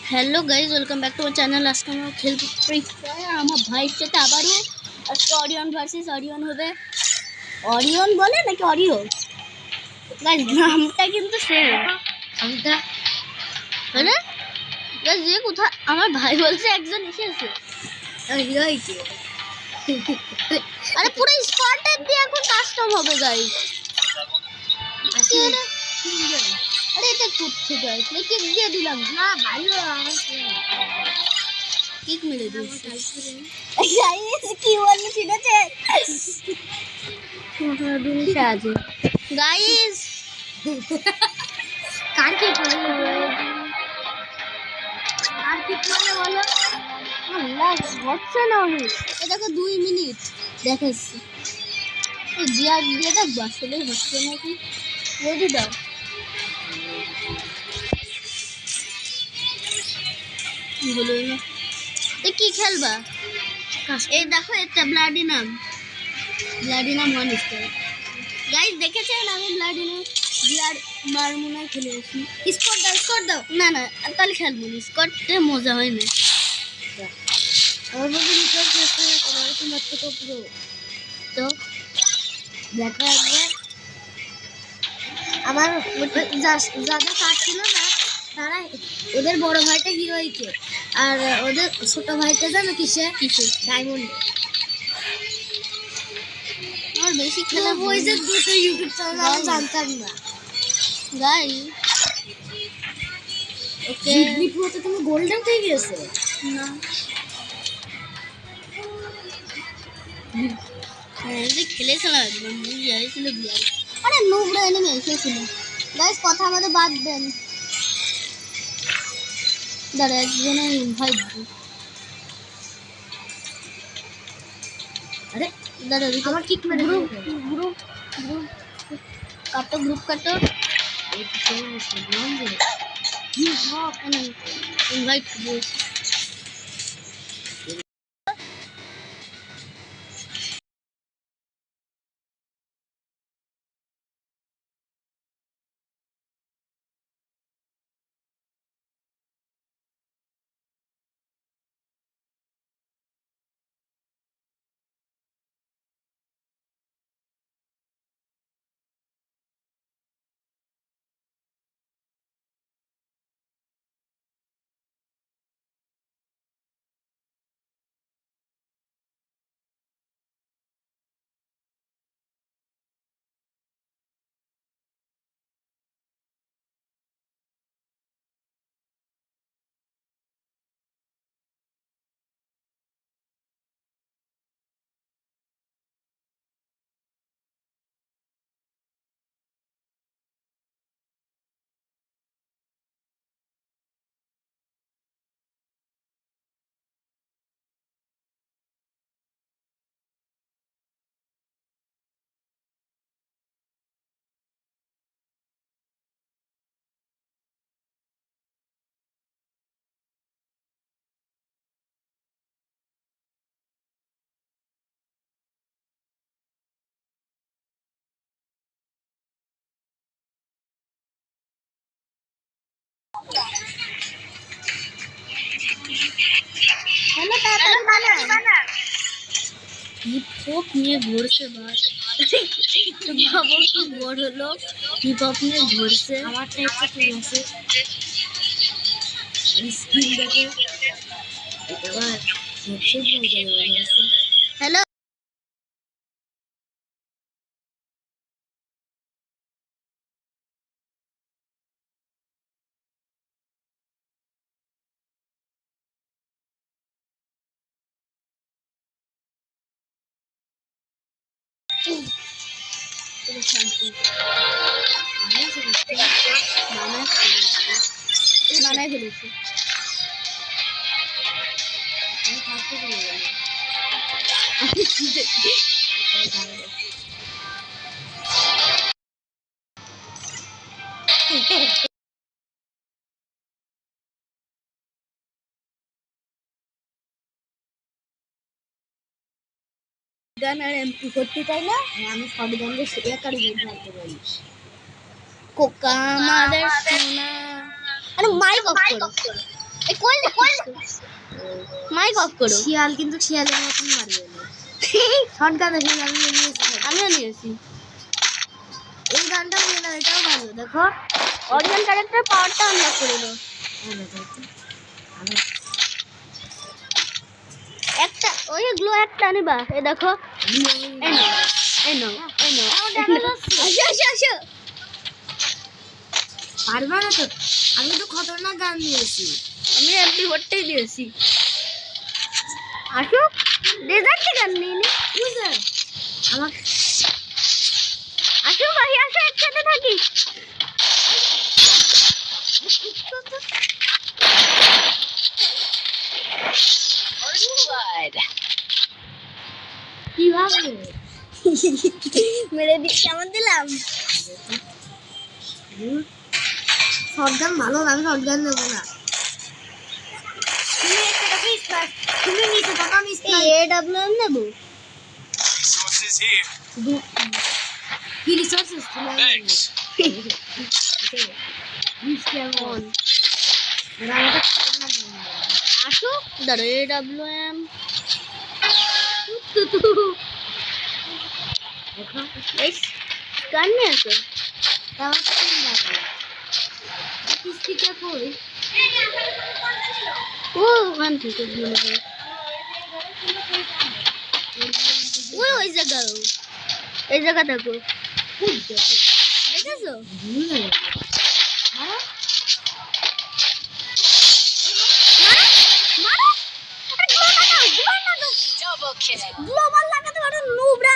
Hello guys, welcome back to our channel. आज हम खेल फ्री फायर আমার ভাইয়ের সাথে আবারও আজকে অরিয়ন ভার্সেস অরিয়ন হবে। অরিয়ন বলে নাকি অরিও? গাইস নামটা কিন্তু সেম। নামটা আরে গাইস যে কোথা আমার ভাই বলছে একজন এসেছে। আর হিরোই কি? আরে পুরো স্পটেড দিয়ে এখন কাস্টম হবে গাইস। আরে এটা করতে গাইস কিক দিয়ে দিলাম না ভাইও আমার কিক মেরে দিয়েছে গাইস কি বললি ঠিক আছে দুনিয়া আছে গাইস কার কি করে আর কি করে বলো আল্লাহ হচ্ছে না অনেক এ দেখো 2 মিনিট দেখাচ্ছি জিয়া দিয়ে দেখ আসলে হচ্ছে নাকি রেডি দাও বলো না কি খেলবা এই দেখো এটা ব্লাডিনাম 1 স্টার গাইস দেখেছেন আমি ব্লাডিনাম বিআর মারমুনা খেলেছি স্কোর দাও না না তাহলে খেলবো না স্কোরতে মজা হয় না আমার বন্ধু রিচার্জ করতে আমার তো মাত্র তো পুরো তো দেখো একবার আমার যাদের কার্ড ছিল না তারা ওদের বড় ভাইটা হিরোইকে আর ওদের ছোট ভাইটা জানো কিসে ডায়মন্ড আর বেশি খেলা ওই যে দুটো ইউটিউব চ্যানেল আমি জানতাম না গাই ওকে জিডনি তুমি গোল্ডেন পেয়ে গেছো না এই যে খেলেছিলাম একদম মুভি আইছিল বিয়ার আরে নোংরা এনিমে এসেছিল গাইস কথা আমাদের বাদ দেন দাঁড়া একজনের ইনভাইট দিই अरे दादा আমার কিক মেরে গ্রুপ কাটো গ্রুপ কাটো এই তো নাম দে you have an invite this hello बाना हिप हॉप নিয়ে ঘুরছে বাস বাবু কি বড় লোক হিপ হপ নিয়ে ঘুরছে আমারটা একটু ঠিক আছে স্কিল দেখে এবার হেডশট হয়ে গেছে হ্যালো শান্তি বানাই ফেলেছি আমি থাকতে চলে গেলাম গান আর এমপি করতে তাই না আমি শটগান দিয়ে একারি গেম খেলতে পারি কোকা আমাদের সোনা আরে মাইক অফ করো এই কই মাইক অফ করো। শিয়াল কিন্তু শিয়ালের মতন মারবে না। শটগান দেখে আমি নিয়েছি। আমিও নিয়েছি। এই গানটা নিয়ে নাও, এটাও ভালো। দেখো অরিজিনাল ক্যারেক্টার পাওয়ারটা আনলক করে দাও। একটা ওই গ্লো একটা নিবা। এই দেখো এই নাও আসো। পারবা না তো, আমি তো খতরনাক গান দিয়েছি। আমি এমপি ভোটটাই দিয়েছি। আসো ডেজার্ট গান নিয়ে নি। বুঝলে আমার আসো ভাই আসো, একসাথে থাকি। কি ভাববে মেরে দিক কেমন দিলাম। শটগান ভালো না, আমি শটগান নেবো না। তুমি নিচে থাকো, আমি AWM নেবো। Resources here. কি রিসোর্সেস তুমি Thanks. কেমন আমাকে খতরনাক গান দেয়। আসো দাঁড়ো AWM। দেখো এই গান নিয়ে আসো। আমার স্কিন দেখো, কিস্তিটা কই? ও ওখান থেকে মনে হয় ওই জায়গা, এই জায়গা দেখো। দেখেছো ভুলে গেছে। মারো মারো। গ্লোবাল লাগাতে পারো নুবরা।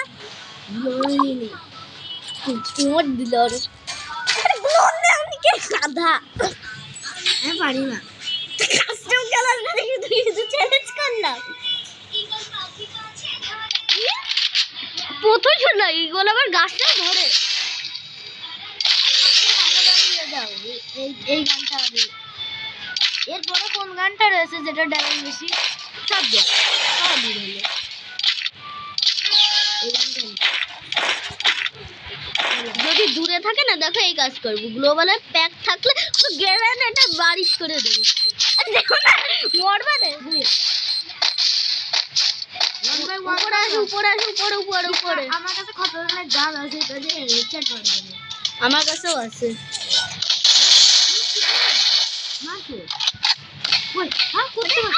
লোনি তোমার দিল আর গ্লোন দে আমি কে সাদা আমি পারি না। কাস্টম কালার দেখি তুই কিছু চ্যালেঞ্জ কর না। প্রথম শোনা এইগুলো আবার গাছটা ধরে। ভালো গান দিয়ে দাও, এই গানটা হবে। এরপরে কোন গানটা রয়েছে যেটা ড্যামেজ বেশি? সব দে সব দিয়ে দিলে। এই গানটা নিই। যদি দূরে থাকে না দেখো এই কাজ করবো। গ্লোবালের প্যাক থাকলে গেলেন এটা বারিশ করে দেবো। আরে দেখো না মরবে না। One by one উপরে আসো উপরে আসো উপরে উপরে উপরে। আমার কাছে খতরনাক গান আছে, এটা দিয়ে রিচার্জ করবে না। আমার কাছেও আছে। মারছো ওই হ্যাঁ করতে পার।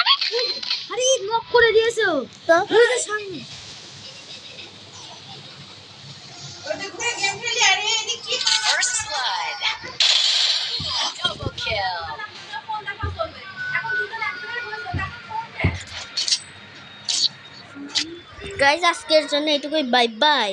আরে নক করে দিয়েছো তো ওই যে সামনে। First blood. Double kill. Guys আজকের জন্য এটুকুই, বাই বাই।